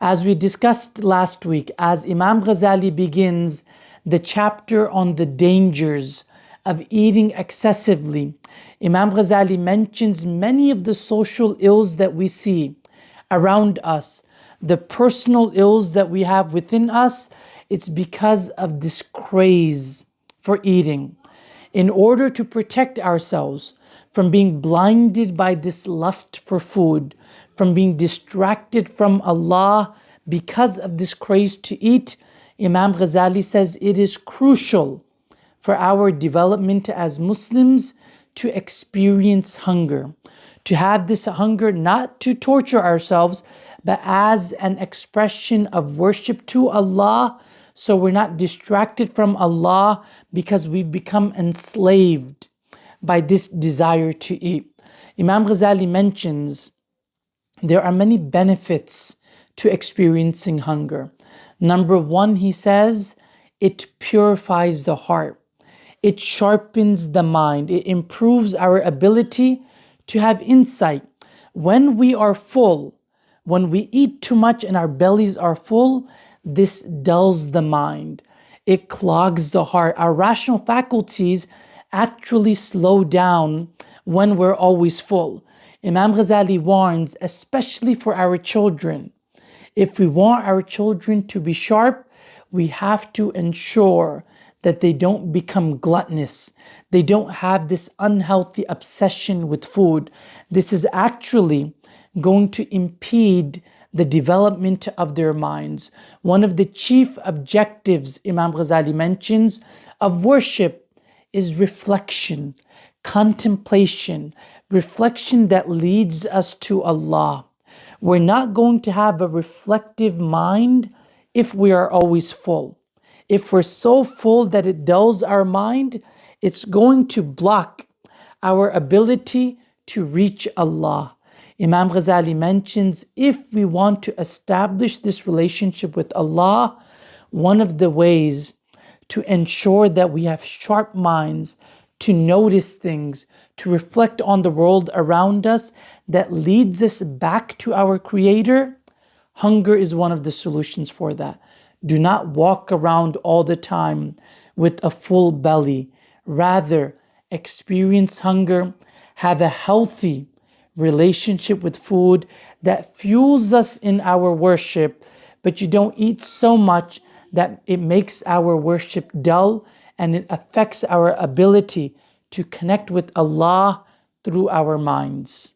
As we discussed last week, as Imam Ghazali begins the chapter on the dangers of eating excessively, Imam Ghazali mentions many of the social ills that we see around us, the personal ills that we have within us. It's because of this craze for eating. In order to protect ourselves from being blinded by this lust for food, from being distracted from Allah because of this craze to eat, Imam Ghazali says it is crucial for our development as Muslims to experience hunger, to have this hunger not to torture ourselves, but as an expression of worship to Allah, so we're not distracted from Allah because we've become enslaved by this desire to eat. Imam Ghazali mentions there are many benefits to experiencing hunger. Number one, he says, it purifies the heart. It sharpens the mind. It improves our ability to have insight. When we are full, when we eat too much and our bellies are full, this dulls the mind. It clogs the heart. Our rational faculties actually slow down when we're always full. Imam Ghazali warns, especially for our children, if we want our children to be sharp, we have to ensure that they don't become gluttonous. They don't have this unhealthy obsession with food. This is actually going to impede the development of their minds. One of the chief objectives, Imam Ghazali mentions, of worship is reflection, contemplation, reflection that leads us to Allah. We're not going to have a reflective mind if we are always full. If we're so full that it dulls our mind, it's going to block our ability to reach Allah. Imam Ghazali mentions if we want to establish this relationship with Allah, one of the ways to ensure that we have sharp minds, to notice things, to reflect on the world around us that leads us back to our Creator, hunger is one of the solutions for that. Do not walk around all the time with a full belly. Rather, experience hunger, have a healthy relationship with food that fuels us in our worship, but you don't eat so much that it makes our worship dull and it affects our ability to connect with Allah through our minds.